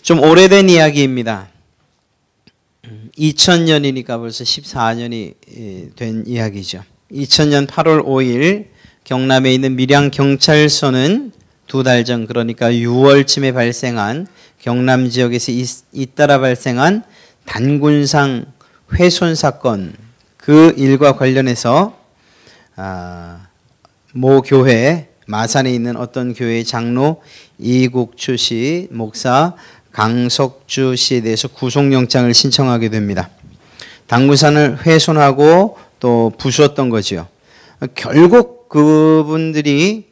좀 오래된 이야기입니다. 2000년이니까 벌써 14년이 된 이야기죠. 2000년 8월 5일 경남에 있는 밀양경찰서는 두 달 전, 그러니까 6월쯤에 발생한 경남 지역에서 잇따라 발생한 단군상 훼손 사건, 그 일과 관련해서 모 교회, 마산에 있는 어떤 교회의 장로 이국주 씨, 목사 강석주 씨에 대해서 구속영장을 신청하게 됩니다. 단군산을 훼손하고 또 부수었던 거죠. 결국 그분들이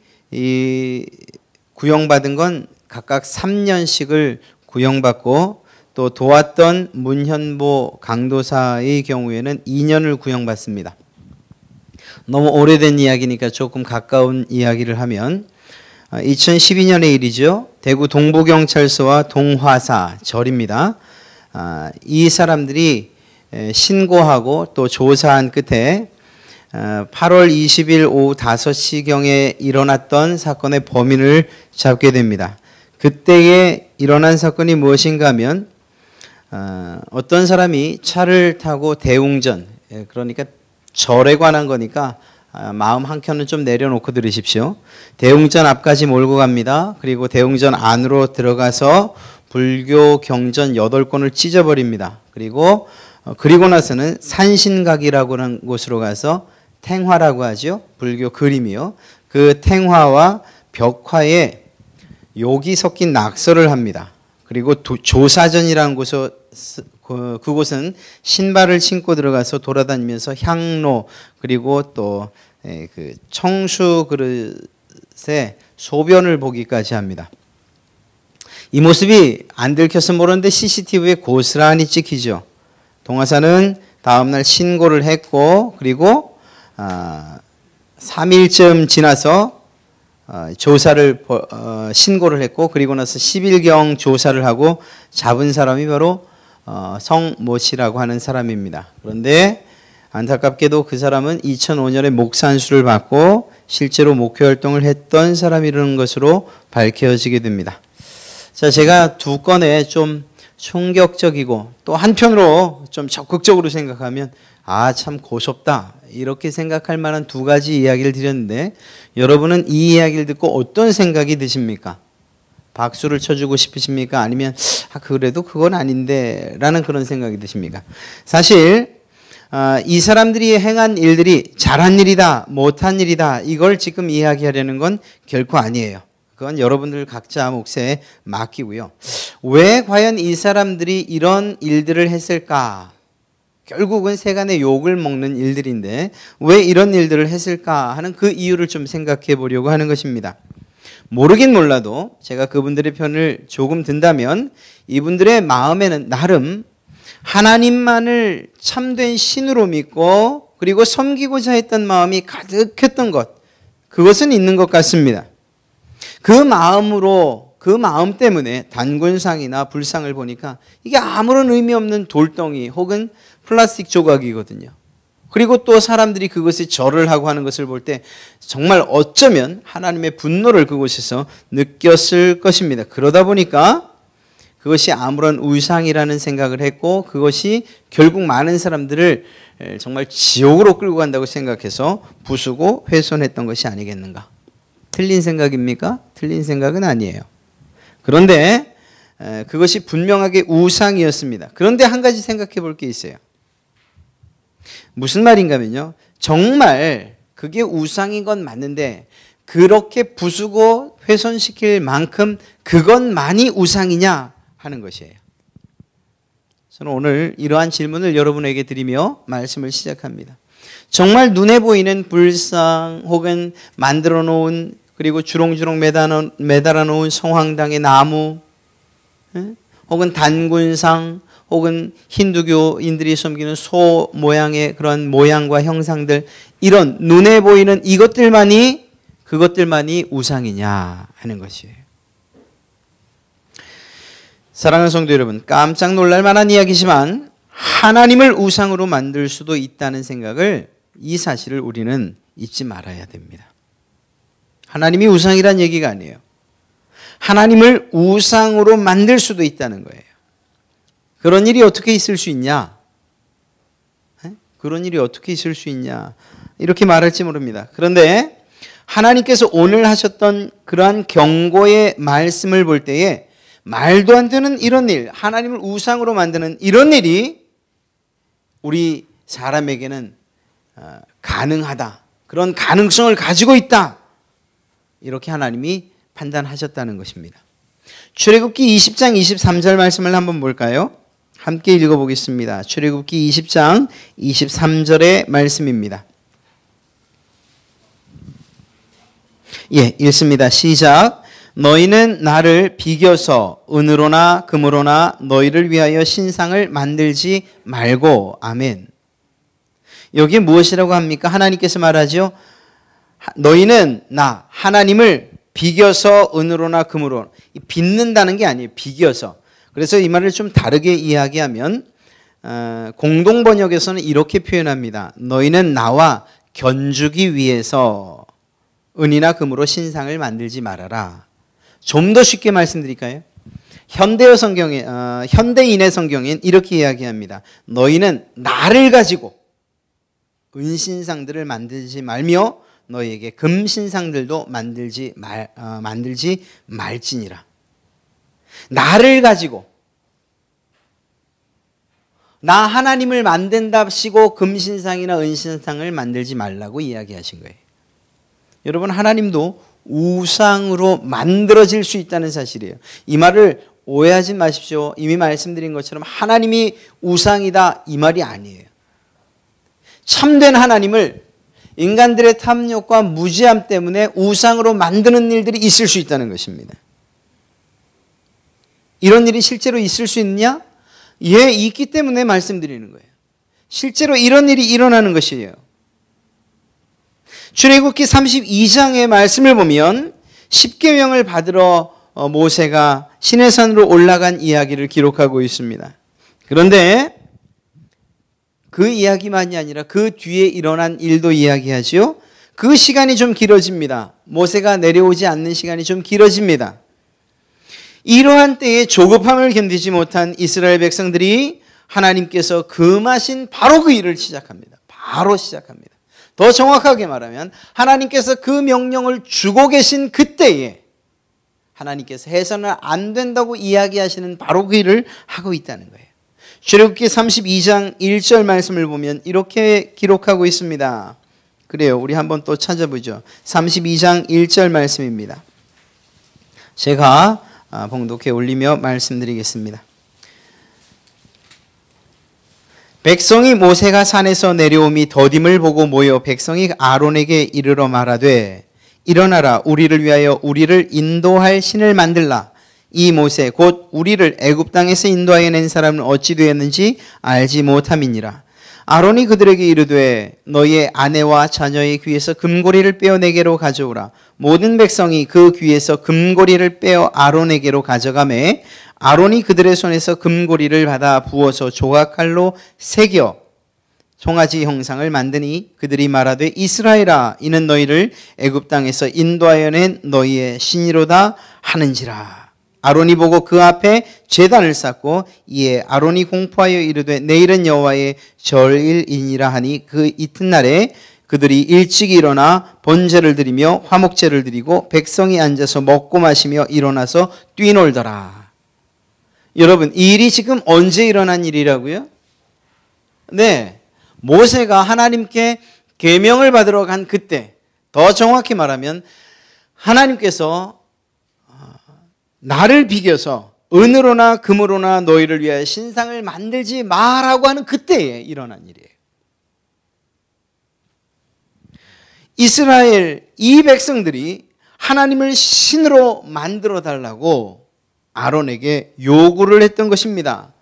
구형받은 건 각각 3년씩을 구형받고, 또 도왔던 문현보 강도사의 경우에는 2년을 구형받습니다. 너무 오래된 이야기니까 조금 가까운 이야기를 하면 2012년의 일이죠. 대구 동부경찰서와 동화사 절입니다. 이 사람들이 신고하고 또 조사한 끝에 8월 20일 오후 5시경에 일어났던 사건의 범인을 잡게 됩니다. 그때에 일어난 사건이 무엇인가 하면 어떤 사람이 차를 타고 대웅전, 그러니까 절에 관한 거니까 마음 한켠은 좀 내려놓고 들으십시오. 대웅전 앞까지 몰고 갑니다. 그리고 대웅전 안으로 들어가서 불교 경전 8권을 찢어버립니다. 그리고 나서는 산신각이라고 하는 곳으로 가서 탱화라고 하죠. 불교 그림이요. 그 탱화와 벽화에 욕이 섞인 낙서를 합니다. 그리고 조사전이라는 그곳은 신발을 신고 들어가서 돌아다니면서 향로, 그리고 또 그 청수 그릇에 소변을 보기까지 합니다. 이 모습이 안 들켜서 모르는데 CCTV에 고스란히 찍히죠. 동화사는 다음날 신고를 했고, 그리고 3일쯤 지나서 신고를 했고, 그리고 나서 10일경 조사를 하고 잡은 사람이 바로 성모 씨라고 하는 사람입니다. 그런데 안타깝게도 그 사람은 2005년에 목사 안수를 받고 실제로 목회 활동을 했던 사람이라는 것으로 밝혀지게 됩니다. 자, 제가 두 건에 좀 충격적이고 또 한편으로 좀 적극적으로 생각하면 참 고섭다, 이렇게 생각할 만한 두 가지 이야기를 드렸는데, 여러분은 이 이야기를 듣고 어떤 생각이 드십니까? 박수를 쳐주고 싶으십니까? 아니면 그래도 그건 아닌데 라는 그런 생각이 드십니까? 사실 이 사람들이 행한 일들이 잘한 일이다, 못한 일이다, 이걸 지금 이야기하려는 건 결코 아니에요. 그건 여러분들 각자 몫에 맡기고요. 왜 과연 이 사람들이 이런 일들을 했을까? 결국은 세간의 욕을 먹는 일들인데 왜 이런 일들을 했을까 하는 그 이유를 좀 생각해 보려고 하는 것입니다. 모르긴 몰라도 제가 그분들의 편을 조금 든다면 이분들의 마음에는 나름 하나님만을 참된 신으로 믿고 그리고 섬기고자 했던 마음이 가득했던 것, 그것은 있는 것 같습니다. 그 마음 때문에 단군상이나 불상을 보니까 이게 아무런 의미 없는 돌덩이 혹은 플라스틱 조각이거든요. 그리고 또 사람들이 그것에 절을 하고 하는 것을 볼 때 정말 어쩌면 하나님의 분노를 그곳에서 느꼈을 것입니다. 그러다 보니까 그것이 아무런 우상이라는 생각을 했고, 그것이 결국 많은 사람들을 정말 지옥으로 끌고 간다고 생각해서 부수고 훼손했던 것이 아니겠는가? 틀린 생각입니까? 틀린 생각은 아니에요. 그런데 그것이 분명하게 우상이었습니다. 그런데 한 가지 생각해 볼 게 있어요. 무슨 말인가 하면요, 정말 그게 우상인 건 맞는데 그렇게 부수고 훼손시킬 만큼 그것만이 우상이냐 하는 것이에요. 저는 오늘 이러한 질문을 여러분에게 드리며 말씀을 시작합니다. 정말 눈에 보이는 불상 혹은 만들어 놓은, 그리고 주렁주렁 매달아 놓은 성황당의 나무, 혹은 단군상, 혹은 힌두교인들이 섬기는 소 모양의 그런 모양과 형상들, 이런 눈에 보이는 그것들만이 우상이냐 하는 것이에요. 사랑하는 성도 여러분, 깜짝 놀랄 만한 이야기지만 하나님을 우상으로 만들 수도 있다는 생각을, 이 사실을 우리는 잊지 말아야 됩니다. 하나님이 우상이란 얘기가 아니에요. 하나님을 우상으로 만들 수도 있다는 거예요. 그런 일이 어떻게 있을 수 있냐? 그런 일이 어떻게 있을 수 있냐? 이렇게 말할지 모릅니다. 그런데 하나님께서 오늘 하셨던 그러한 경고의 말씀을 볼 때에 말도 안 되는 이런 일, 하나님을 우상으로 만드는 이런 일이 우리 사람에게는 가능하다. 그런 가능성을 가지고 있다. 이렇게 하나님이 판단하셨다는 것입니다. 출애굽기 20장 23절 말씀을 한번 볼까요? 함께 읽어보겠습니다. 출애굽기 20장 23절의 말씀입니다. 예, 읽습니다. 시작. 너희는 나를 비겨서 은으로나 금으로나 너희를 위하여 신상을 만들지 말고. 아멘. 여기 무엇이라고 합니까? 하나님께서 말하죠. 너희는 나 하나님을 비겨서 은으로나 금으로, 빚는다는 게 아니에요. 비겨서. 그래서 이 말을 좀 다르게 이야기하면 공동 번역에서는 이렇게 표현합니다. 너희는 나와 견주기 위해서 은이나 금으로 신상을 만들지 말아라. 좀 더 쉽게 말씀드릴까요? 현대어 성경에 현대인의 성경엔 이렇게 이야기합니다. 너희는 나를 가지고 은신상들을 만들지 말며 너희에게 금신상들도 만들지 말지니라. 나를 가지고 나 하나님을 만든답시고 금신상이나 은신상을 만들지 말라고 이야기하신 거예요. 여러분, 하나님도 우상으로 만들어질 수 있다는 사실이에요. 이 말을 오해하지 마십시오. 이미 말씀드린 것처럼 하나님이 우상이다 이 말이 아니에요. 참된 하나님을 인간들의 탐욕과 무지함 때문에 우상으로 만드는 일들이 있을 수 있다는 것입니다. 이런 일이 실제로 있을 수 있느냐? 예, 있기 때문에 말씀드리는 거예요. 실제로 이런 일이 일어나는 것이에요. 출애굽기 32장의 말씀을 보면 십계명을 받으러 모세가 시내산으로 올라간 이야기를 기록하고 있습니다. 그런데 그 이야기만이 아니라 그 뒤에 일어난 일도 이야기하지요. 그 시간이 좀 길어집니다. 모세가 내려오지 않는 시간이 좀 길어집니다. 이러한 때에 조급함을 견디지 못한 이스라엘 백성들이 하나님께서 금하신 바로 그 일을 시작합니다. 바로 시작합니다. 더 정확하게 말하면 하나님께서 그 명령을 주고 계신 그때에 하나님께서 해서는 안 된다고 이야기하시는 바로 그 일을 하고 있다는 거예요. 출애굽기 32장 1절 말씀을 보면 이렇게 기록하고 있습니다. 그래요. 우리 한번 또 찾아보죠. 32장 1절 말씀입니다. 제가 봉독해 올리며 말씀드리겠습니다. 백성이 모세가 산에서 내려오미 더딤을 보고 모여 백성이 아론에게 이르러 말하되 일어나라 우리를 위하여 우리를 인도할 신을 만들라. 이 모세 곧 우리를 애굽 땅에서 인도하여 낸 사람은 어찌 되었는지 알지 못함이니라. 아론이 그들에게 이르되 너희의 아내와 자녀의 귀에서 금고리를 빼어 내게로 가져오라. 모든 백성이 그 귀에서 금고리를 빼어 아론에게로 가져가매 아론이 그들의 손에서 금고리를 받아 부어서 조각칼로 새겨 송아지 형상을 만드니 그들이 말하되 이스라엘아 이는 너희를 애굽 땅에서 인도하여 낸 너희의 신이로다 하는지라. 아론이 보고 그 앞에 제단을 쌓고 이에 아론이 공포하여 이르되 내일은 여호와의 절일이니라 하니 그 이튿날에 그들이 일찍 일어나 번제를 드리며 화목제를 드리고 백성이 앉아서 먹고 마시며 일어나서 뛰놀더라. 여러분, 이 일이 지금 언제 일어난 일이라고요? 네, 모세가 하나님께 계명을 받으러 간 그때, 더 정확히 말하면 하나님께서 나를 비겨서 은으로나 금으로나 너희를 위하여 신상을 만들지 마라고 하는 그때에 일어난 일이에요. 이스라엘 이 백성들이 하나님을 신으로 만들어 달라고 아론에게 요구를 했던 것입니다.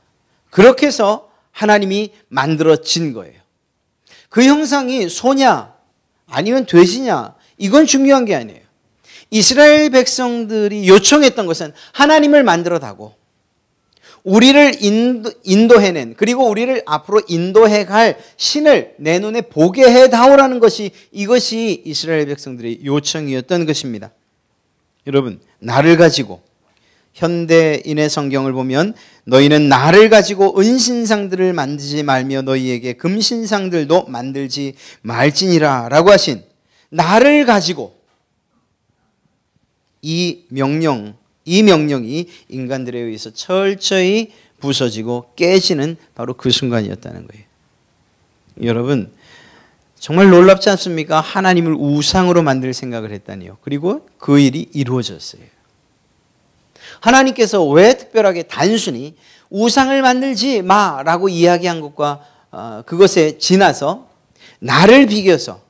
그렇게 해서 하나님이 만들어진 거예요. 그 형상이 소냐 아니면 돼지냐 이건 중요한 게 아니에요. 이스라엘 백성들이 요청했던 것은 하나님을 만들어 다고 우리를 인도해낸 그리고 우리를 앞으로 인도해갈 신을 내 눈에 보게 해다오라는 것이 이것이 이스라엘 백성들의 요청이었던 것입니다. 여러분, 나를 가지고 현대인의 성경을 보면 너희는 나를 가지고 은신상들을 만들지 말며 너희에게 금신상들도 만들지 말지니라 라고 하신 나를 가지고 이 명령이 인간들에 의해서 철저히 부서지고 깨지는 바로 그 순간이었다는 거예요. 여러분 정말 놀랍지 않습니까? 하나님을 우상으로 만들 생각을 했다니요. 그리고 그 일이 이루어졌어요. 하나님께서 왜 특별하게 단순히 우상을 만들지 마라고 이야기한 것과 그것에 지나서 나를 비교해서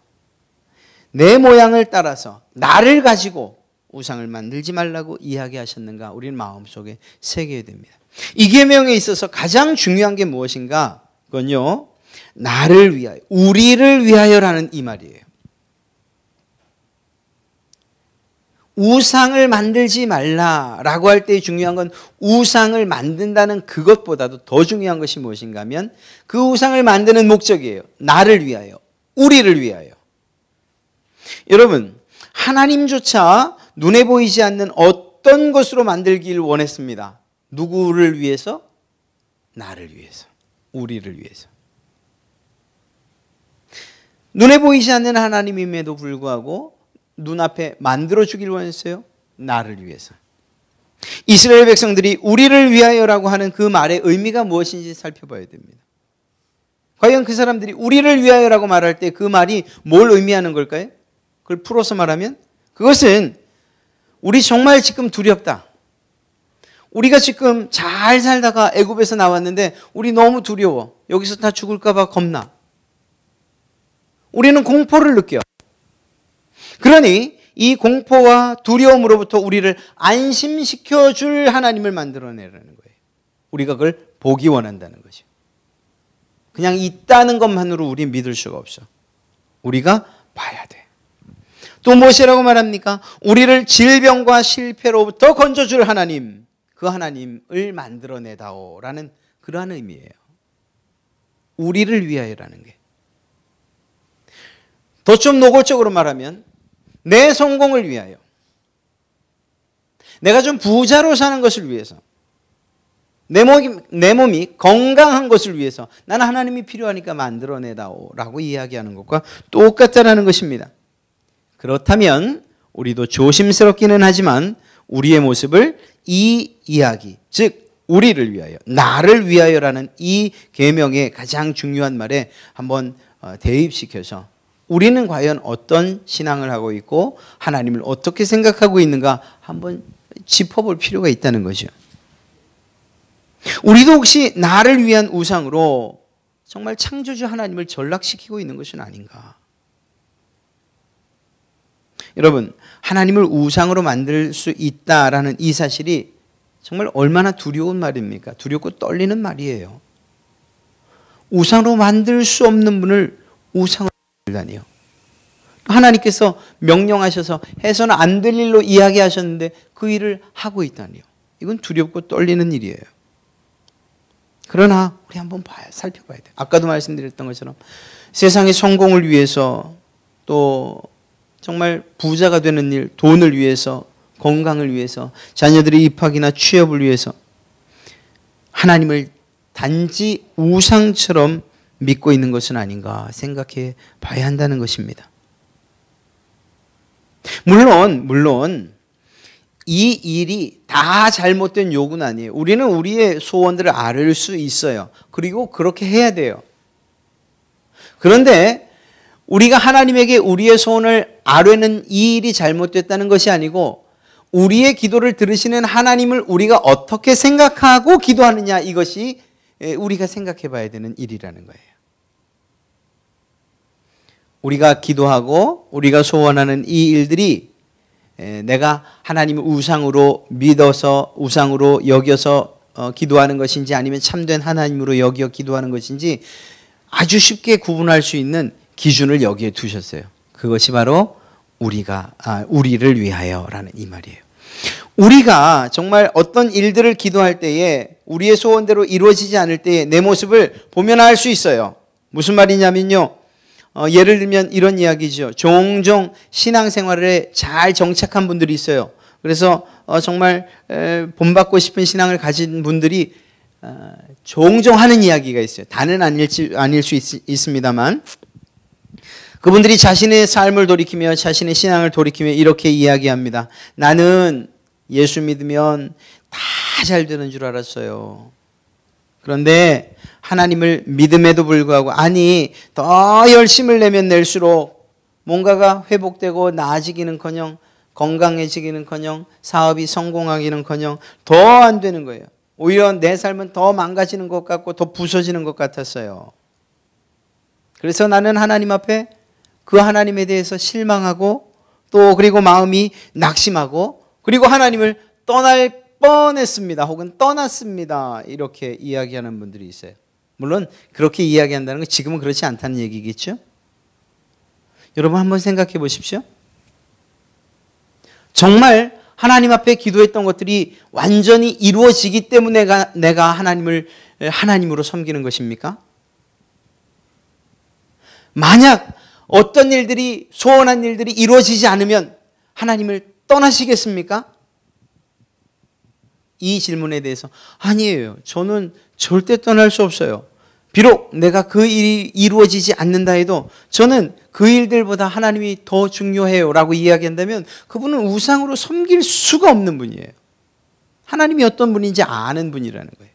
내 모양을 따라서 나를 가지고 우상을 만들지 말라고 이야기하셨는가 우리는 마음속에 새겨야 됩니다. 이 계명에 있어서 가장 중요한 게 무엇인가? 그건요. 나를 위하여, 우리를 위하여라는 이 말이에요. 우상을 만들지 말라라고 할 때 중요한 건 우상을 만든다는 그것보다도 더 중요한 것이 무엇인가 하면 그 우상을 만드는 목적이에요. 나를 위하여, 우리를 위하여. 여러분, 하나님조차 눈에 보이지 않는 어떤 것으로 만들기를 원했습니다. 누구를 위해서? 나를 위해서, 우리를 위해서. 눈에 보이지 않는 하나님임에도 불구하고 눈앞에 만들어주길 원했어요. 나를 위해서. 이스라엘 백성들이 우리를 위하여라고 하는 그 말의 의미가 무엇인지 살펴봐야 됩니다. 과연 그 사람들이 우리를 위하여라고 말할 때 그 말이 뭘 의미하는 걸까요? 그걸 풀어서 말하면 그것은 우리 정말 지금 두렵다. 우리가 지금 잘 살다가 애굽에서 나왔는데 우리 너무 두려워. 여기서 다 죽을까 봐 겁나. 우리는 공포를 느껴. 그러니 이 공포와 두려움으로부터 우리를 안심시켜 줄 하나님을 만들어내라는 거예요. 우리가 그걸 보기 원한다는 거죠. 그냥 있다는 것만으로 우리 믿을 수가 없어. 우리가 봐야 돼. 또 무엇이라고 말합니까? 우리를 질병과 실패로부터 건져줄 하나님, 그 하나님을 만들어내다오라는 그러한 의미예요. 우리를 위하여라는 게. 더 좀 노골적으로 말하면 내 성공을 위하여, 내가 좀 부자로 사는 것을 위해서, 내 몸이 건강한 것을 위해서 나는 하나님이 필요하니까 만들어내다오라고 이야기하는 것과 똑같다는 것입니다. 그렇다면 우리도 조심스럽기는 하지만 우리의 모습을 이 이야기, 즉 우리를 위하여, 나를 위하여라는 이 계명의 가장 중요한 말에 한번 대입시켜서 우리는 과연 어떤 신앙을 하고 있고 하나님을 어떻게 생각하고 있는가 한번 짚어볼 필요가 있다는 거죠. 우리도 혹시 나를 위한 우상으로 정말 창조주 하나님을 전락시키고 있는 것은 아닌가? 여러분, 하나님을 우상으로 만들 수 있다라는 이 사실이 정말 얼마나 두려운 말입니까? 두렵고 떨리는 말이에요. 우상으로 만들 수 없는 분을 우상으로 만들다니요. 하나님께서 명령하셔서 해서는 안 될 일로 이야기하셨는데 그 일을 하고 있다니요. 이건 두렵고 떨리는 일이에요. 그러나 우리 한번 살펴봐야 돼요. 아까도 말씀드렸던 것처럼 세상의 성공을 위해서 또 정말 부자가 되는 일, 돈을 위해서, 건강을 위해서, 자녀들의 입학이나 취업을 위해서 하나님을 단지 우상처럼 믿고 있는 것은 아닌가 생각해 봐야 한다는 것입니다. 물론 이 일이 다 잘못된 요구는 아니에요. 우리는 우리의 소원들을 앓을 수 있어요. 그리고 그렇게 해야 돼요. 그런데 우리가 하나님에게 우리의 소원을 아뢰는 이 일이 잘못됐다는 것이 아니고 우리의 기도를 들으시는 하나님을 우리가 어떻게 생각하고 기도하느냐, 이것이 우리가 생각해 봐야 되는 일이라는 거예요. 우리가 기도하고 우리가 소원하는 이 일들이 내가 하나님을 우상으로 믿어서 우상으로 여겨서 기도하는 것인지 아니면 참된 하나님으로 여겨 기도하는 것인지 아주 쉽게 구분할 수 있는 기준을 여기에 두셨어요. 그것이 바로 우리를 위하여라는 이 말이에요. 우리가 정말 어떤 일들을 기도할 때에 우리의 소원대로 이루어지지 않을 때에 내 모습을 보면 알 수 있어요. 무슨 말이냐면요. 예를 들면 이런 이야기죠. 종종 신앙생활에 잘 정착한 분들이 있어요. 그래서 정말 본받고 싶은 신앙을 가진 분들이 종종 하는 이야기가 있어요. 다는 아닐 수 있습니다만 그분들이 자신의 삶을 돌이키며 자신의 신앙을 돌이키며 이렇게 이야기합니다. 나는 예수 믿으면 다 잘 되는 줄 알았어요. 그런데 하나님을 믿음에도 불구하고 아니 더 열심을 내면 낼수록 뭔가가 회복되고 나아지기는커녕 건강해지기는커녕 사업이 성공하기는커녕 더 안 되는 거예요. 오히려 내 삶은 더 망가지는 것 같고 더 부서지는 것 같았어요. 그래서 나는 하나님 앞에 그 하나님에 대해서 실망하고 또 그리고 마음이 낙심하고 그리고 하나님을 떠날 뻔했습니다. 혹은 떠났습니다. 이렇게 이야기하는 분들이 있어요. 물론 그렇게 이야기한다는 건 지금은 그렇지 않다는 얘기겠죠? 여러분 한번 생각해 보십시오. 정말 하나님 앞에 기도했던 것들이 완전히 이루어지기 때문에 내가 하나님을 하나님으로 섬기는 것입니까? 만약 어떤 일들이 소원한 일들이 이루어지지 않으면 하나님을 떠나시겠습니까? 이 질문에 대해서 아니에요. 저는 절대 떠날 수 없어요. 비록 내가 그 일이 이루어지지 않는다 해도 저는 그 일들보다 하나님이 더 중요해요 라고 이야기한다면 그분은 우상으로 섬길 수가 없는 분이에요. 하나님이 어떤 분인지 아는 분이라는 거예요.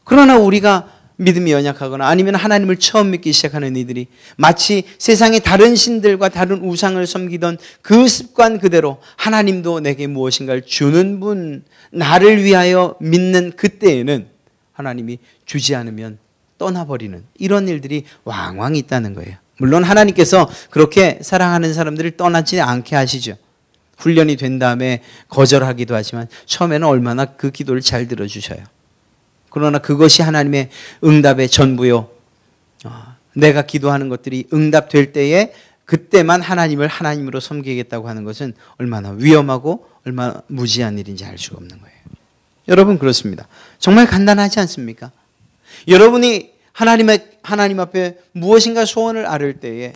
그러나 우리가 믿음이 연약하거나 아니면 하나님을 처음 믿기 시작하는 이들이 마치 세상의 다른 신들과 다른 우상을 섬기던 그 습관 그대로 하나님도 내게 무엇인가를 주는 분, 나를 위하여 믿는 그때에는 하나님이 주지 않으면 떠나버리는 이런 일들이 왕왕 있다는 거예요. 물론 하나님께서 그렇게 사랑하는 사람들을 떠나지 않게 하시죠. 훈련이 된 다음에 거절하기도 하지만 처음에는 얼마나 그 기도를 잘 들어주셔요. 그러나 그것이 하나님의 응답의 전부요. 내가 기도하는 것들이 응답될 때에 그때만 하나님을 하나님으로 섬기겠다고 하는 것은 얼마나 위험하고 얼마나 무지한 일인지 알 수가 없는 거예요. 여러분 그렇습니다. 정말 간단하지 않습니까? 여러분이 하나님 앞에 무엇인가 소원을 아뢰을 때에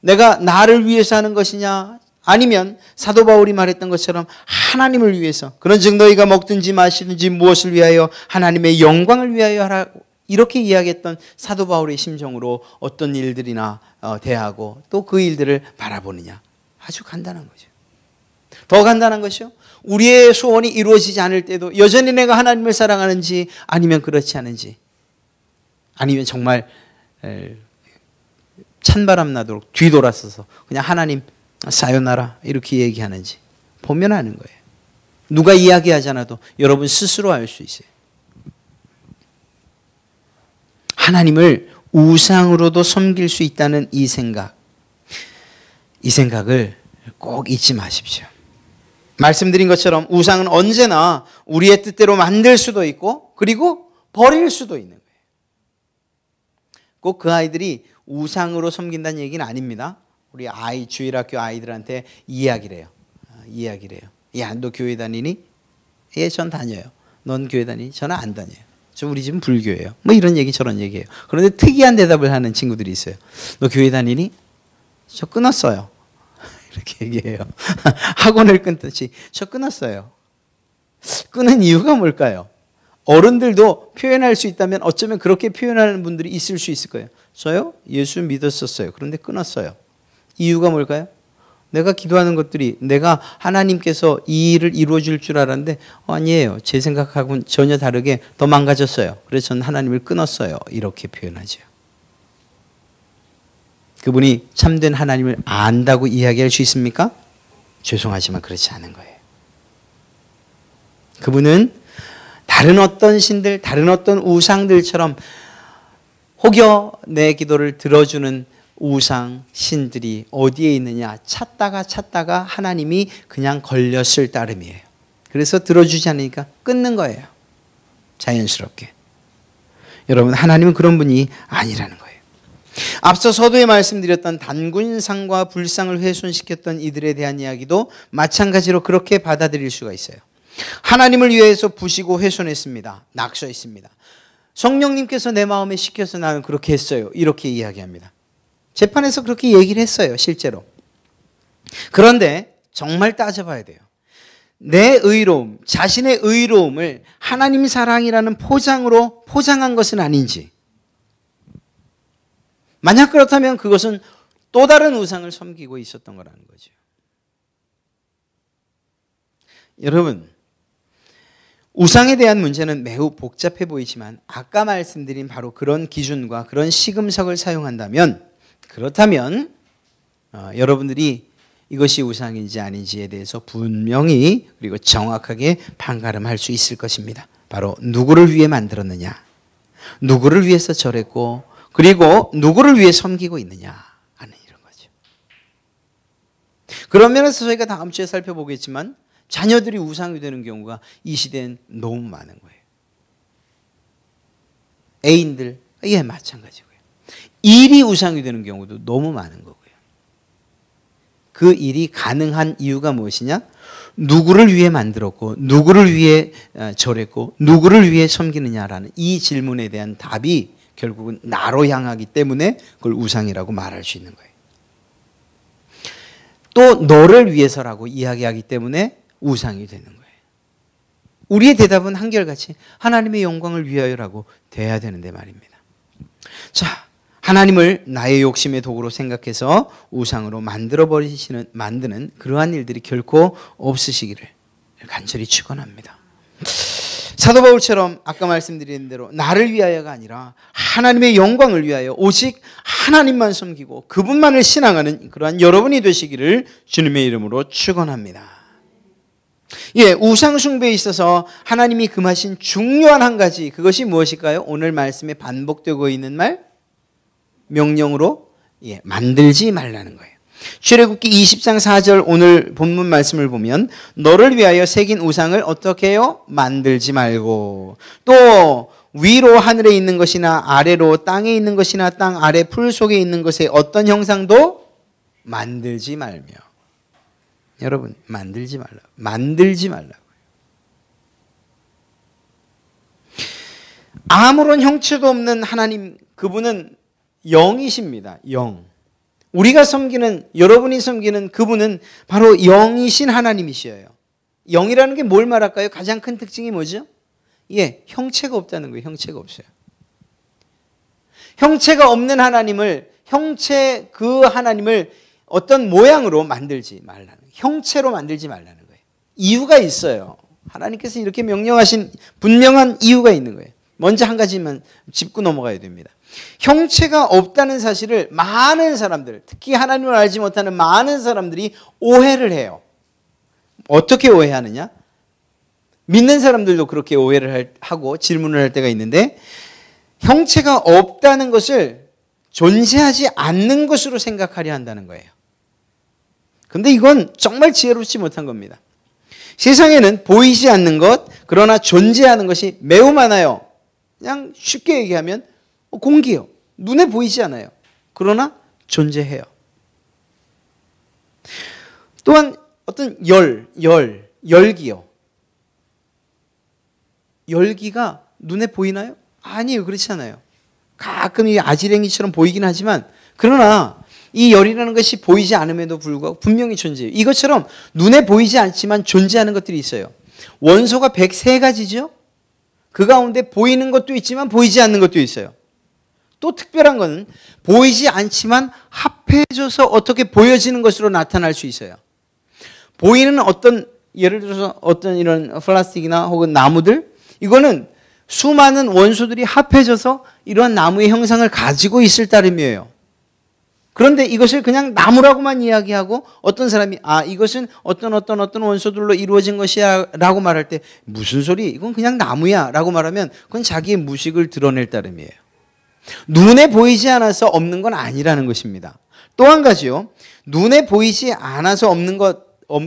내가 나를 위해서 하는 것이냐 아니면 사도 바울이 말했던 것처럼 하나님을 위해서 그런즉 너희가 먹든지 마시든지 무엇을 위하여 하나님의 영광을 위하여 하라 이렇게 이야기했던 사도 바울의 심정으로 어떤 일들이나 대하고 또 그 일들을 바라보느냐 아주 간단한 거죠. 더 간단한 것이요. 우리의 소원이 이루어지지 않을 때도 여전히 내가 하나님을 사랑하는지 아니면 그렇지 않은지 아니면 정말 찬바람 나도록 뒤돌아서서 그냥 하나님 사요나라 이렇게 얘기하는지 보면 아는 거예요. 누가 이야기하지 않아도 여러분 스스로 알 수 있어요. 하나님을 우상으로도 섬길 수 있다는 이 생각을 꼭 잊지 마십시오. 말씀드린 것처럼 우상은 언제나 우리의 뜻대로 만들 수도 있고 그리고 버릴 수도 있는 거예요. 꼭 그 아이들이 우상으로 섬긴다는 얘기는 아닙니다. 우리 주일학교 아이들한테 이야기를 해요. 야, 너 교회 다니니? 예, 전 다녀요. 넌 교회 다니니? 저는 안 다녀요. 우리 집은 불교예요. 뭐 이런 얘기 저런 얘기예요. 그런데 특이한 대답을 하는 친구들이 있어요. 너 교회 다니니? 저 끊었어요. 이렇게 얘기해요. 학원을 끊듯이 저 끊었어요. 끊은 이유가 뭘까요? 어른들도 표현할 수 있다면 어쩌면 그렇게 표현하는 분들이 있을 수 있을 거예요. 저요? 예수 믿었었어요. 그런데 끊었어요. 이유가 뭘까요? 내가 기도하는 것들이 내가 하나님께서 이 일을 이루어 줄 줄 알았는데 아니에요. 제 생각하고는 전혀 다르게 더 망가졌어요. 그래서 저는 하나님을 끊었어요. 이렇게 표현하죠. 그분이 참된 하나님을 안다고 이야기할 수 있습니까? 죄송하지만 그렇지 않은 거예요. 그분은 다른 어떤 신들, 다른 어떤 우상들처럼 혹여 내 기도를 들어주는 우상, 신들이 어디에 있느냐 찾다가 하나님이 그냥 걸렸을 따름이에요. 그래서 들어주지 않으니까 끊는 거예요. 자연스럽게. 여러분 하나님은 그런 분이 아니라는 거예요. 앞서 서두에 말씀드렸던 단군상과 불상을 훼손시켰던 이들에 대한 이야기도 마찬가지로 그렇게 받아들일 수가 있어요. 하나님을 위해서 부시고 훼손했습니다. 낙서했습니다. 성령님께서 내 마음에 시켜서 나는 그렇게 했어요. 이렇게 이야기합니다. 재판에서 그렇게 얘기를 했어요. 실제로. 그런데 정말 따져봐야 돼요. 내 의로움, 자신의 의로움을 하나님 사랑이라는 포장으로 포장한 것은 아닌지. 만약 그렇다면 그것은 또 다른 우상을 섬기고 있었던 거라는 거죠. 여러분, 우상에 대한 문제는 매우 복잡해 보이지만 아까 말씀드린 바로 그런 기준과 그런 시금석을 사용한다면, 그렇다면 여러분들이 이것이 우상인지 아닌지에 대해서 분명히 그리고 정확하게 판가름할 수 있을 것입니다. 바로 누구를 위해 만들었느냐, 누구를 위해서 절했고, 그리고 누구를 위해 섬기고 있느냐 하는 이런 거죠. 그런 면에서 저희가 다음 주에 살펴보겠지만 자녀들이 우상이 되는 경우가 이 시대엔 너무 많은 거예요. 애인들, 예, 마찬가지고요. 일이 우상이 되는 경우도 너무 많은 거고요. 그 일이 가능한 이유가 무엇이냐? 누구를 위해 만들었고, 누구를 위해 절했고, 누구를 위해 섬기느냐라는 이 질문에 대한 답이 결국은 나로 향하기 때문에 그걸 우상이라고 말할 수 있는 거예요. 또 너를 위해서라고 이야기하기 때문에 우상이 되는 거예요. 우리의 대답은 한결같이 하나님의 영광을 위하여라고 돼야 되는데 말입니다. 자, 하나님을 나의 욕심의 도구로 생각해서 우상으로 만드는 그러한 일들이 결코 없으시기를 간절히 축원합니다. 사도 바울처럼 아까 말씀드린 대로 나를 위하여가 아니라 하나님의 영광을 위하여 오직 하나님만 섬기고 그분만을 신앙하는 그러한 여러분이 되시기를 주님의 이름으로 축원합니다. 예, 우상 숭배에 있어서 하나님이 금하신 중요한 한 가지, 그것이 무엇일까요? 오늘 말씀에 반복되고 있는 말, 명령으로 만들지 말라는 거예요. 출애굽기 20장 4절 오늘 본문 말씀을 보면 너를 위하여 새긴 우상을 어떻게 해요? 만들지 말고, 또 위로 하늘에 있는 것이나 아래로 땅에 있는 것이나 땅 아래 풀 속에 있는 것의 어떤 형상도 만들지 말며. 여러분, 만들지 말라고요. 아무런 형체도 없는 하나님, 그분은 영이십니다. 영. 우리가 섬기는, 여러분이 섬기는 그분은 바로 영이신 하나님이시여요. 영이라는 게 뭘 말할까요? 가장 큰 특징이 뭐죠? 예, 형체가 없다는 거예요. 형체가 없어요. 형체가 없는 하나님을, 그 하나님을 어떤 모양으로 만들지 말라는 거예요. 형체로 만들지 말라는 거예요. 이유가 있어요. 하나님께서 이렇게 명령하신 분명한 이유가 있는 거예요. 먼저 한 가지만 짚고 넘어가야 됩니다. 형체가 없다는 사실을 많은 사람들, 특히 하나님을 알지 못하는 많은 사람들이 오해를 해요. 어떻게 오해하느냐? 믿는 사람들도 그렇게 오해를 하고 질문을 할 때가 있는데, 형체가 없다는 것을 존재하지 않는 것으로 생각하려 한다는 거예요. 근데 이건 정말 지혜롭지 못한 겁니다. 세상에는 보이지 않는 것, 그러나 존재하는 것이 매우 많아요. 그냥 쉽게 얘기하면 공기요. 눈에 보이지 않아요. 그러나 존재해요. 또한 어떤 열기요. 열기가 눈에 보이나요? 아니에요. 그렇지 않아요. 가끔 이 아지랭이처럼 보이긴 하지만, 그러나 이 열이라는 것이 보이지 않음에도 불구하고 분명히 존재해요. 이것처럼 눈에 보이지 않지만 존재하는 것들이 있어요. 원소가 103가지죠. 그 가운데 보이는 것도 있지만 보이지 않는 것도 있어요. 또 특별한 것은 보이지 않지만 합해져서 어떻게 보여지는 것으로 나타날 수 있어요. 보이는 어떤, 예를 들어서 어떤 이런 플라스틱이나 혹은 나무들, 이거는 수많은 원소들이 합해져서 이러한 나무의 형상을 가지고 있을 따름이에요. 그런데 이것을 그냥 나무라고만 이야기하고 어떤 사람이 이것은 어떤 원소들로 이루어진 것이야 라고 말할 때, 무슨 소리, 이건 그냥 나무야 라고 말하면 그건 자기의 무식을 드러낼 따름이에요. 눈에 보이지 않아서 없는 건 아니라는 것입니다. 또 한 가지요, 눈에 보이지 않아서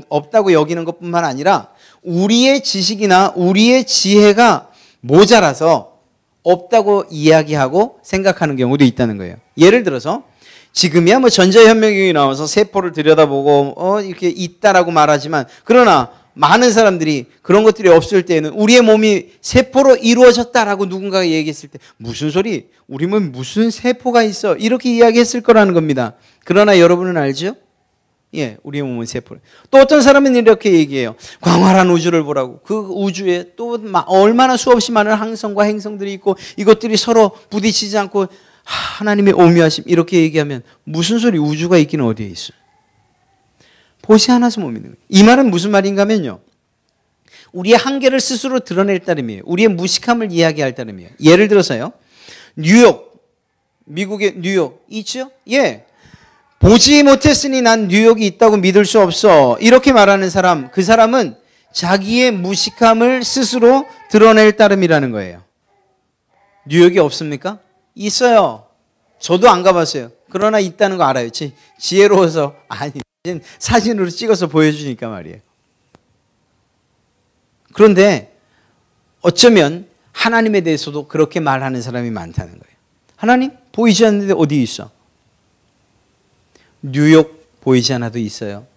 없다고 여기는 것뿐만 아니라 우리의 지식이나 우리의 지혜가 모자라서 없다고 이야기하고 생각하는 경우도 있다는 거예요. 예를 들어서 지금이야 뭐 전자현미경이 나와서 세포를 들여다보고 이렇게 있다라고 말하지만, 그러나 많은 사람들이 그런 것들이 없을 때에는 우리의 몸이 세포로 이루어졌다라고 누군가가 얘기했을 때, 무슨 소리, 우리 몸에 무슨 세포가 있어, 이렇게 이야기했을 거라는 겁니다. 그러나 여러분은 알죠? 예, 우리의 몸은 세포. 또 어떤 사람은 이렇게 얘기해요. 광활한 우주를 보라고. 그 우주에 또 얼마나 수없이 많은 항성과 행성들이 있고 이것들이 서로 부딪히지 않고 하나님의 오묘하심 이렇게 얘기하면 무슨 소리, 우주가 있기는 어디에 있어요? 보지 않아서 못 믿는 거예요. 이 말은 무슨 말인가 하면요, 우리의 한계를 스스로 드러낼 따름이에요. 우리의 무식함을 이야기할 따름이에요. 예를 들어서요, 뉴욕, 미국의 뉴욕 있죠? 예, 보지 못했으니 난 뉴욕이 있다고 믿을 수 없어 이렇게 말하는 사람, 그 사람은 자기의 무식함을 스스로 드러낼 따름이라는 거예요. 뉴욕이 없습니까? 있어요. 저도 안 가봤어요. 그러나 있다는 거 알아요. 지혜로워서, 아니, 사진으로 찍어서 보여주니까 말이에요. 그런데 어쩌면 하나님에 대해서도 그렇게 말하는 사람이 많다는 거예요. 하나님 보이지 않는데 어디 있어? 뉴욕 보이지 않아도 있어요.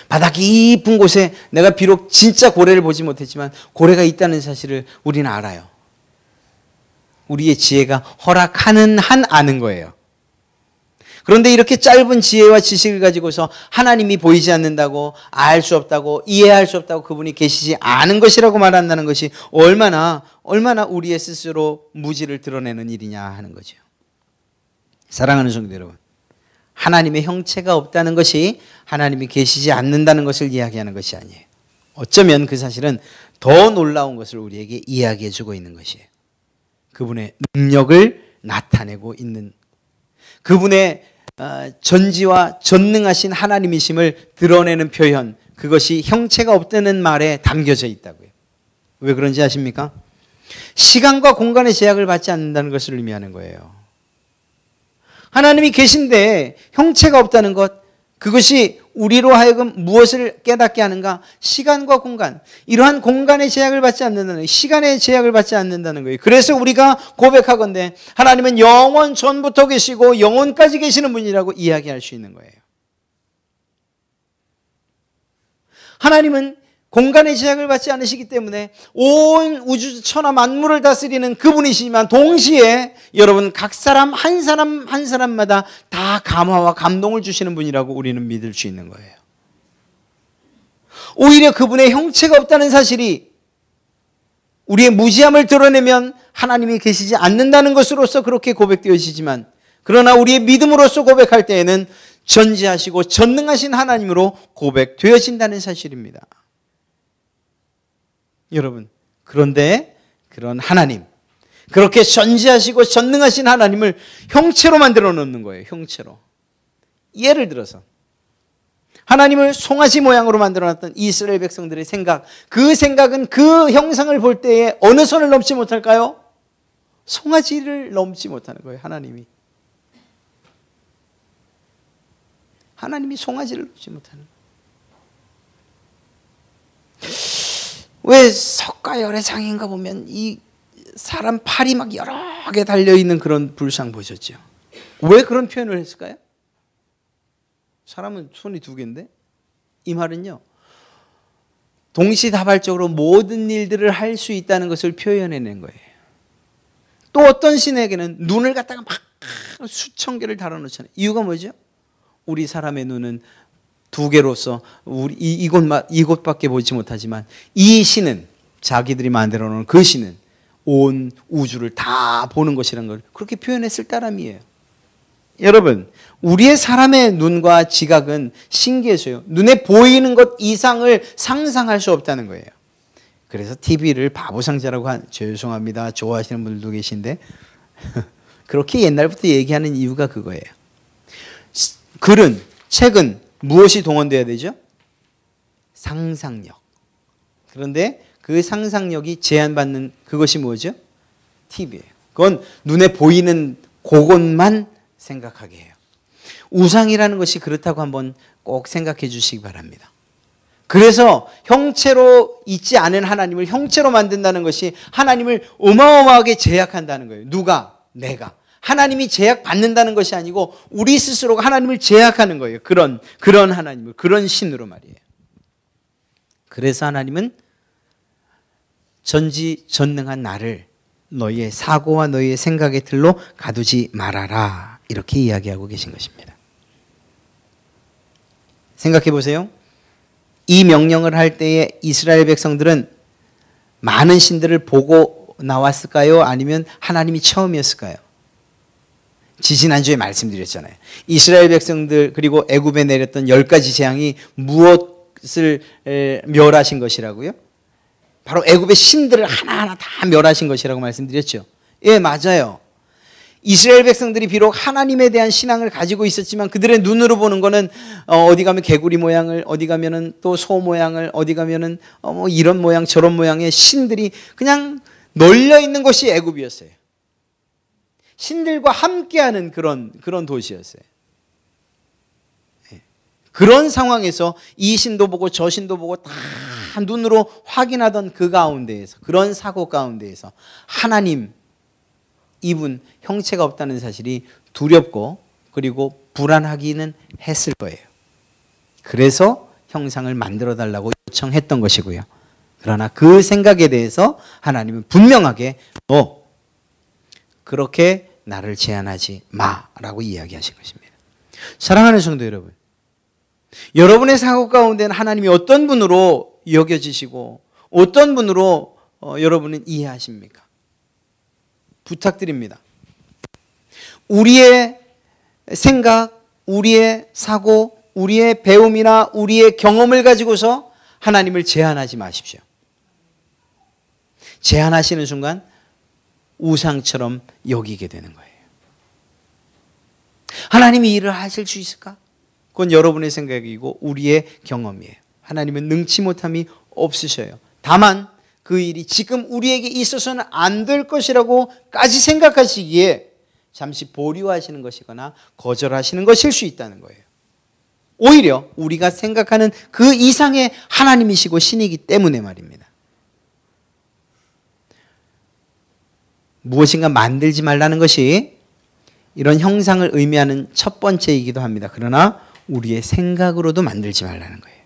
바다 깊은 곳에 내가 비록 진짜 고래를 보지 못했지만 고래가 있다는 사실을 우리는 알아요. 우리의 지혜가 허락하는 한 아는 거예요. 그런데 이렇게 짧은 지혜와 지식을 가지고서 하나님이 보이지 않는다고, 알 수 없다고, 이해할 수 없다고, 그분이 계시지 않은 것이라고 말한다는 것이 얼마나 우리의 스스로 무지를 드러내는 일이냐 하는 거죠. 사랑하는 성도 여러분, 하나님의 형체가 없다는 것이 하나님이 계시지 않는다는 것을 이야기하는 것이 아니에요. 어쩌면 그 사실은 더 놀라운 것을 우리에게 이야기해 주고 있는 것이에요. 그분의 능력을 나타내고 있는, 그분의 전지와 전능하신 하나님이심을 드러내는 표현, 그것이 형체가 없다는 말에 담겨져 있다고요. 왜 그런지 아십니까? 시간과 공간의 제약을 받지 않는다는 것을 의미하는 거예요. 하나님이 계신데 형체가 없다는 것, 그것이 우리로 하여금 무엇을 깨닫게 하는가? 시간과 공간, 이러한 공간의 제약을 받지 않는다는 거예요. 시간의 제약을 받지 않는다는 거예요. 그래서 우리가 고백하건대 하나님은 영원 전부터 계시고 영원까지 계시는 분이라고 이야기할 수 있는 거예요. 하나님은 공간의 제약을 받지 않으시기 때문에 온 우주 천하 만물을 다스리는 그분이시지만 동시에 여러분 각 사람 한 사람마다 다 감화와 감동을 주시는 분이라고 우리는 믿을 수 있는 거예요. 오히려 그분의 형체가 없다는 사실이 우리의 무지함을 드러내면 하나님이 계시지 않는다는 것으로서 그렇게 고백되어지지만, 그러나 우리의 믿음으로서 고백할 때에는 전지하시고 전능하신 하나님으로 고백되어진다는 사실입니다. 여러분, 그런데 그런 하나님, 그렇게 전지하시고 전능하신 하나님을 형체로 만들어 놓는 거예요. 형체로. 예를 들어서 하나님을 송아지 모양으로 만들어 놨던 이스라엘 백성들의 생각, 그 생각은 그 형상을 볼 때에 어느 선을 넘지 못할까요? 송아지를 넘지 못하는 거예요. 하나님이 송아지를 넘지 못하는 거예요. 왜 석가열의 장인가 보면 이 사람 팔이 막 여러 개 달려있는 그런 불상 보셨죠? 왜 그런 표현을 했을까요? 사람은 손이 두 개인데, 이 말은요, 동시다발적으로 모든 일들을 할 수 있다는 것을 표현해낸 거예요. 또 어떤 신에게는 눈을 갖다가 막 수천 개를 달아놓잖아요. 이유가 뭐죠? 우리 사람의 눈은 두 개로서 우리 이곳밖에 보지 못하지만, 이 신은, 자기들이 만들어 놓은 그 신은 온 우주를 다 보는 것이라는 걸 그렇게 표현했을 따름이에요. 여러분, 우리의 사람의 눈과 지각은 신기해서요, 눈에 보이는 것 이상을 상상할 수 없다는 거예요. 그래서 TV를 바보상자라고 죄송합니다, 좋아하시는 분들도 계신데 그렇게 옛날부터 얘기하는 이유가 그거예요. 책은 무엇이 동원돼야 되죠? 상상력. 그런데 그 상상력이 제한받는 그것이 뭐죠? TV예요. 그건 눈에 보이는 그것만 생각하게 해요. 우상이라는 것이 그렇다고 한번 꼭 생각해 주시기 바랍니다. 그래서 형체로 있지 않은 하나님을 형체로 만든다는 것이 하나님을 어마어마하게 제약한다는 거예요. 누가? 내가. 하나님이 제약받는다는 것이 아니고 우리 스스로가 하나님을 제약하는 거예요. 그런 하나님을, 그런 신으로 말이에요. 그래서 하나님은 전지전능한 나를 너희의 사고와 너희의 생각의 틀로 가두지 말아라, 이렇게 이야기하고 계신 것입니다. 생각해 보세요. 이 명령을 할 때에 이스라엘 백성들은 많은 신들을 보고 나왔을까요? 아니면 하나님이 처음이었을까요? 지지난주에 말씀드렸잖아요. 이스라엘 백성들 그리고 애굽에 내렸던 10가지 재앙이 무엇을 멸하신 것이라고요? 바로 애굽의 신들을 하나하나 다 멸하신 것이라고 말씀드렸죠. 예, 맞아요. 이스라엘 백성들이 비록 하나님에 대한 신앙을 가지고 있었지만 그들의 눈으로 보는 거는 어디 가면 개구리 모양을, 어디 가면은 또 소 모양을, 어디 가면은 뭐 이런 모양 저런 모양의 신들이 그냥 널려 있는 곳이 애굽이었어요. 신들과 함께하는 그런 도시였어요. 그런 상황에서 이 신도 보고 저 신도 보고 다 눈으로 확인하던 그 가운데에서, 그런 사고 가운데에서 하나님, 이분 형체가 없다는 사실이 두렵고 그리고 불안하기는 했을 거예요. 그래서 형상을 만들어 달라고 요청했던 것이고요. 그러나 그 생각에 대해서 하나님은 분명하게 너 그렇게 나를 제한하지 마라고 이야기하신 것입니다. 사랑하는 성도 여러분, 여러분의 사고 가운데는 하나님이 어떤 분으로 여겨지시고 어떤 분으로 여러분은 이해하십니까? 부탁드립니다. 우리의 생각, 우리의 사고, 우리의 배움이나 우리의 경험을 가지고서 하나님을 제한하지 마십시오. 제한하시는 순간 우상처럼 여기게 되는 거예요. 하나님이 일을 하실 수 있을까? 그건 여러분의 생각이고 우리의 경험이에요. 하나님은 능치 못함이 없으셔요. 다만 그 일이 지금 우리에게 있어서는 안 될 것이라고까지 생각하시기에 잠시 보류하시는 것이거나 거절하시는 것일 수 있다는 거예요. 오히려 우리가 생각하는 그 이상의 하나님이시고 신이기 때문에 말입니다. 무엇인가 만들지 말라는 것이 이런 형상을 의미하는 첫 번째이기도 합니다. 그러나 우리의 생각으로도 만들지 말라는 거예요.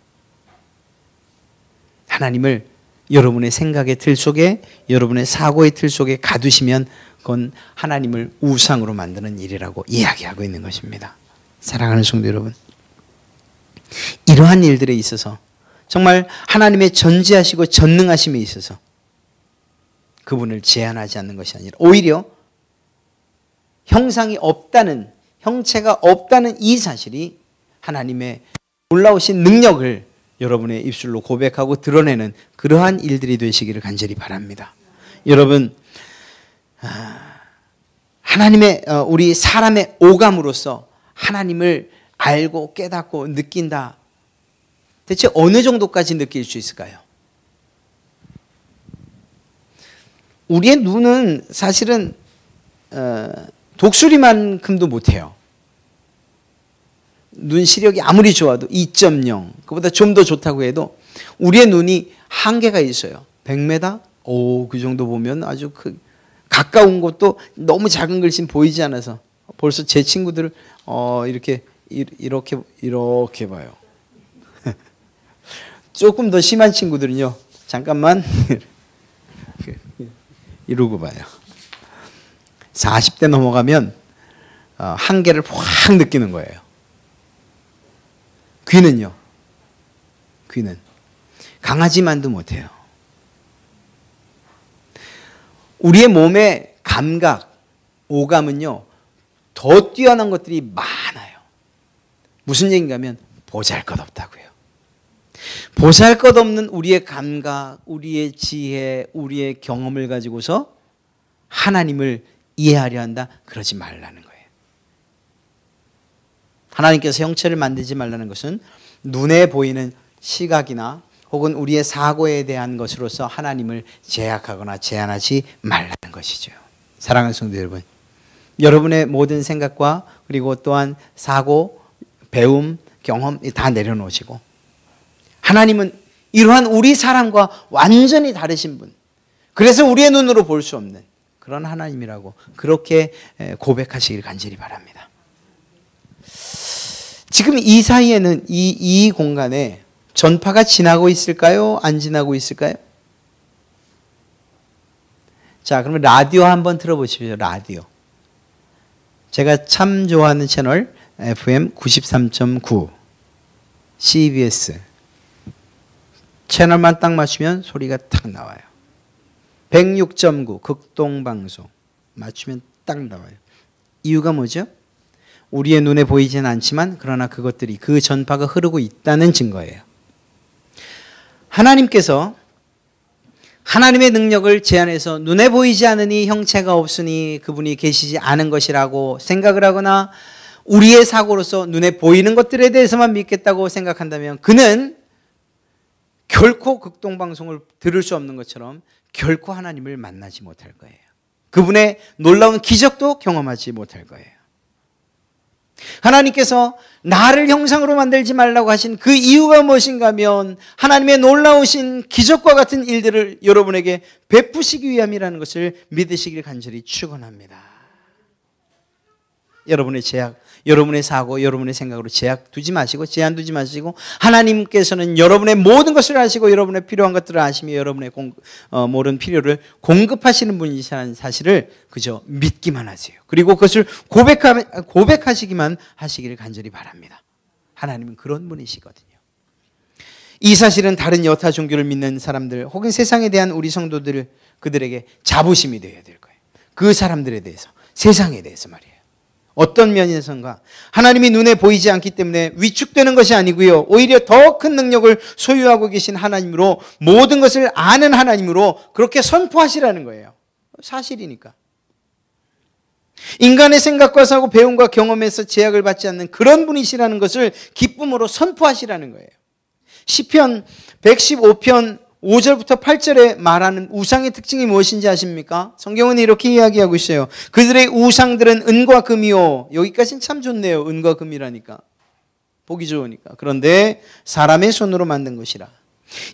하나님을 여러분의 생각의 틀 속에, 여러분의 사고의 틀 속에 가두시면 그건 하나님을 우상으로 만드는 일이라고 이야기하고 있는 것입니다. 사랑하는 성도 여러분, 이러한 일들에 있어서 정말 하나님의 전지하시고 전능하심에 있어서 그분을 제한하지 않는 것이 아니라 오히려 형상이 없다는, 형체가 없다는 이 사실이 하나님의 놀라우신 능력을 여러분의 입술로 고백하고 드러내는 그러한 일들이 되시기를 간절히 바랍니다. 여러분, 하나님의 우리 사람의 오감으로서 하나님을 알고 깨닫고 느낀다. 대체 어느 정도까지 느낄 수 있을까요? 우리의 눈은 사실은 독수리만큼도 못해요. 눈 시력이 아무리 좋아도 2.0, 그보다 좀 더 좋다고 해도 우리의 눈이 한계가 있어요. 100m? 오, 그 정도 보면 아주 가까운 것도 너무 작은 글씨는 보이지 않아서 벌써 제 친구들을 이렇게 봐요. 조금 더 심한 친구들은요, 잠깐만 이러고 봐요. 40대 넘어가면 한계를 확 느끼는 거예요. 귀는요, 귀는 강아지만도 못해요. 우리의 몸의 감각, 오감은요, 더 뛰어난 것들이 많아요. 무슨 얘기인가 하면 보잘것없다고요. 보잘것없는 우리의 감각, 우리의 지혜, 우리의 경험을 가지고서 하나님을 이해하려 한다? 그러지 말라는 거예요. 하나님께서 형체를 만들지 말라는 것은 눈에 보이는 시각이나 혹은 우리의 사고에 대한 것으로서 하나님을 제약하거나 제한하지 말라는 것이죠. 사랑하는 성도 여러분, 여러분의 모든 생각과 그리고 또한 사고, 배움, 경험 다 내려놓으시고 하나님은 이러한 우리 사람과 완전히 다르신 분, 그래서 우리의 눈으로 볼 수 없는 그런 하나님이라고 그렇게 고백하시길 간절히 바랍니다. 지금 이 사이에는 이 공간에 전파가 지나고 있을까요? 안 지나고 있을까요? 자, 그러면 라디오 한번 틀어보십시오. 라디오. 제가 참 좋아하는 채널 FM 93.9. CBS 채널만 딱 맞추면 소리가 딱 나와요. 106.9 극동방송 맞추면 딱 나와요. 이유가 뭐죠? 우리의 눈에 보이지는 않지만 그러나 그것들이 그 전파가 흐르고 있다는 증거예요. 하나님께서 하나님의 능력을 제한해서 눈에 보이지 않으니 형체가 없으니 그분이 계시지 않은 것이라고 생각을 하거나 우리의 사고로서 눈에 보이는 것들에 대해서만 믿겠다고 생각한다면 그는 결코 극동방송을 들을 수 없는 것처럼 결코 하나님을 만나지 못할 거예요. 그분의 놀라운 기적도 경험하지 못할 거예요. 하나님께서 나를 형상으로 만들지 말라고 하신 그 이유가 무엇인가 하면 하나님의 놀라우신 기적과 같은 일들을 여러분에게 베푸시기 위함이라는 것을 믿으시길 간절히 축원합니다. 여러분의 제약, 여러분의 사고, 여러분의 생각으로 제약 두지 마시고 제한 두지 마시고 하나님께서는 여러분의 모든 것을 아시고 여러분의 필요한 것들을 아시며 여러분의 모든 필요를 공급하시는 분이라는 사실을 그저 믿기만 하세요. 그리고 그것을 고백하시기만 하시기를 간절히 바랍니다. 하나님은 그런 분이시거든요. 이 사실은 다른 여타 종교를 믿는 사람들 혹은 세상에 대한 우리 성도들 그들에게 자부심이 되어야 될 거예요. 그 사람들에 대해서, 세상에 대해서 말이에요. 어떤 면에서인가 하나님이 눈에 보이지 않기 때문에 위축되는 것이 아니고요. 오히려 더 큰 능력을 소유하고 계신 하나님으로 모든 것을 아는 하나님으로 그렇게 선포하시라는 거예요. 사실이니까. 인간의 생각과 사고, 배움과 경험에서 제약을 받지 않는 그런 분이시라는 것을 기쁨으로 선포하시라는 거예요. 시편 115편 5절부터 8절에 말하는 우상의 특징이 무엇인지 아십니까? 성경은 이렇게 이야기하고 있어요. 그들의 우상들은 은과 금이요. 여기까지는 참 좋네요. 은과 금이라니까. 보기 좋으니까. 그런데 사람의 손으로 만든 것이라.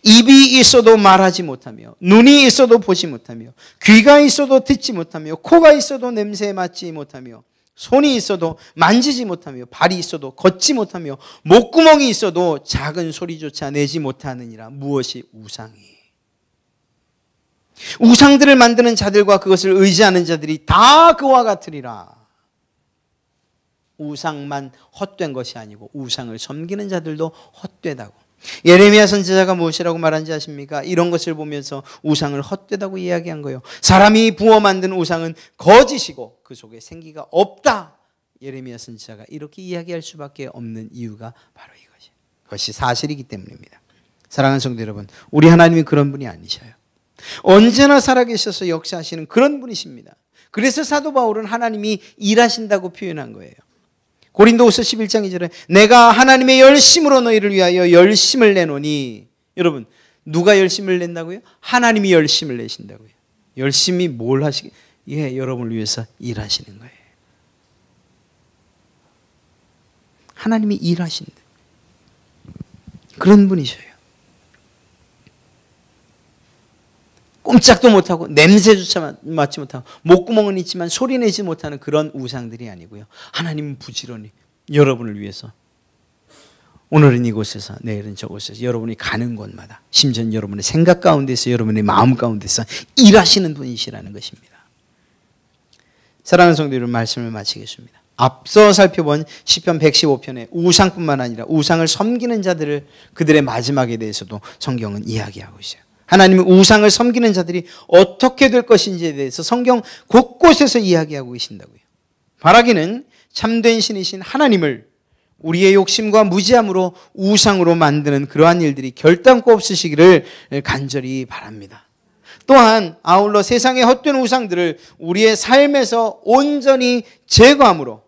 입이 있어도 말하지 못하며 눈이 있어도 보지 못하며 귀가 있어도 듣지 못하며 코가 있어도 냄새에 맡지 못하며 손이 있어도 만지지 못하며 발이 있어도 걷지 못하며 목구멍이 있어도 작은 소리조차 내지 못하느니라. 무엇이 우상이? 우상들을 만드는 자들과 그것을 의지하는 자들이 다 그와 같으리라. 우상만 헛된 것이 아니고 우상을 섬기는 자들도 헛되다고. 예레미야 선지자가 무엇이라고 말한지 아십니까? 이런 것을 보면서 우상을 헛되다고 이야기한 거예요. 사람이 부어 만든 우상은 거짓이고 그 속에 생기가 없다. 예레미야 선지자가 이렇게 이야기할 수밖에 없는 이유가 바로 이것이. 그것이 사실이기 때문입니다. 사랑하는 성도 여러분, 우리 하나님이 그런 분이 아니셔요. 언제나 살아계셔서 역사하시는 그런 분이십니다. 그래서 사도 바울은 하나님이 일하신다고 표현한 거예요. 고린도후서 11장 2절에 내가 하나님의 열심으로 너희를 위하여 열심을 내노니. 여러분, 누가 열심을 낸다고요? 하나님이 열심을 내신다고요. 열심히 뭘 하시게? 예, 여러분을 위해서 일하시는 거예요. 하나님이 일하신다. 그런 분이셔요. 꼼짝도 못하고 냄새조차 맡지 못하고 목구멍은 있지만 소리 내지 못하는 그런 우상들이 아니고요. 하나님은 부지런히 여러분을 위해서 오늘은 이곳에서 내일은 저곳에서 여러분이 가는 곳마다 심지어 여러분의 생각 가운데서 여러분의 마음 가운데서 일하시는 분이시라는 것입니다. 사랑하는 성도 여러분, 말씀을 마치겠습니다. 앞서 살펴본 시편 115편에 우상뿐만 아니라 우상을 섬기는 자들을 그들의 마지막에 대해서도 성경은 이야기하고 있어요. 하나님은 우상을 섬기는 자들이 어떻게 될 것인지에 대해서 성경 곳곳에서 이야기하고 계신다고요. 바라기는 참된 신이신 하나님을 우리의 욕심과 무지함으로 우상으로 만드는 그러한 일들이 결단코 없으시기를 간절히 바랍니다. 또한 아울러 세상의 헛된 우상들을 우리의 삶에서 온전히 제거함으로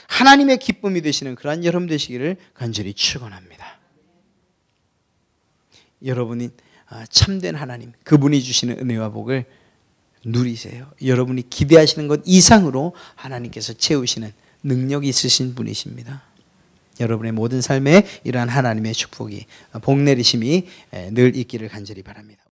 하나님의 기쁨이 되시는 그러한 여러분 되시기를 간절히 축원합니다. 여러분이 참된 하나님, 그분이 주시는 은혜와 복을 누리세요. 여러분이 기대하시는 것 이상으로 하나님께서 채우시는 능력이 있으신 분이십니다. 여러분의 모든 삶에 이러한 하나님의 축복이 복 내리심이 늘 있기를 간절히 바랍니다.